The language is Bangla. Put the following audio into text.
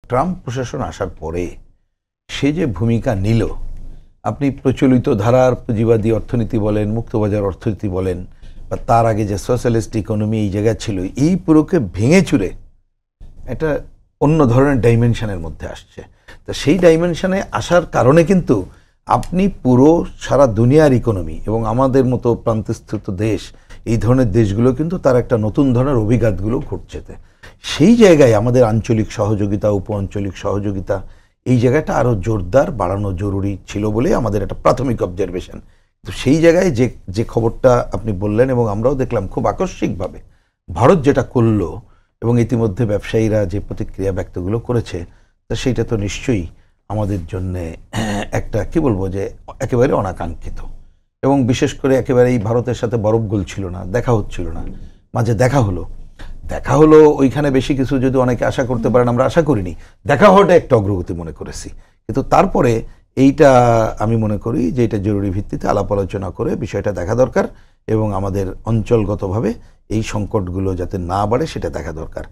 ট্রাম্প প্রশাসন আসার পরে সে যে ভূমিকা নিল, আপনি প্রচলিত ধারার পুঁজিবাদী অর্থনীতি বলেন, মুক্তবাজার অর্থনীতি বলেন, বা তার আগে যে সোশ্যালিস্ট ইকোনমি এই জায়গায় ছিল, এই পুরোকে ভেঙে চুরে এটা অন্য ধরনের ডাইমেনশনের মধ্যে আসছে। তো সেই ডাইমেনশনে আসার কারণে কিন্তু আপনি পুরো সারা দুনিয়ার ইকোনমি এবং আমাদের মতো প্রান্তস্থিত দেশ, এই ধরনের দেশগুলো কিন্তু তার একটা নতুন ধরনের অভিঘাতগুলো ঘটছে। সেই জায়গায় আমাদের আঞ্চলিক সহযোগিতা, উপ আঞ্চলিক সহযোগিতা, এই জায়গাটা আরও জোরদার বাড়ানো জরুরি ছিল বলে আমাদের একটা প্রাথমিক অবজারভেশন। তো সেই জায়গায় যে খবরটা আপনি বললেন এবং আমরাও দেখলাম খুব আকস্মিকভাবে ভারত যেটা করলো এবং ইতিমধ্যে ব্যবসায়ীরা যে প্রতিক্রিয়া ব্যক্তগুলো করেছে, তা সেইটা তো নিশ্চয়ই আমাদের জন্যে একটা কি বলবো যে একেবারে অনাকাঙ্ক্ষিত। এবং বিশেষ করে একেবারেই ভারতের সাথে বরফ গলছিল না, দেখা হচ্ছিল না, মাঝে দেখা হলো ওইখানে বেশি কিছু যদি অনেকে আশা করতে পারেন, আমরা আশা করিনি। দেখা হওয়াটা একটা অগ্রগতি মনে করেছি, কিন্তু তারপরে এইটা আমি মনে করি যে এটা জরুরি ভিত্তিতে আলাপ আলোচনা করে বিষয়টা দেখা দরকার এবং আমাদের অঞ্চলগতভাবে এই সংকটগুলো যাতে না বাড়ে সেটা দেখা দরকার।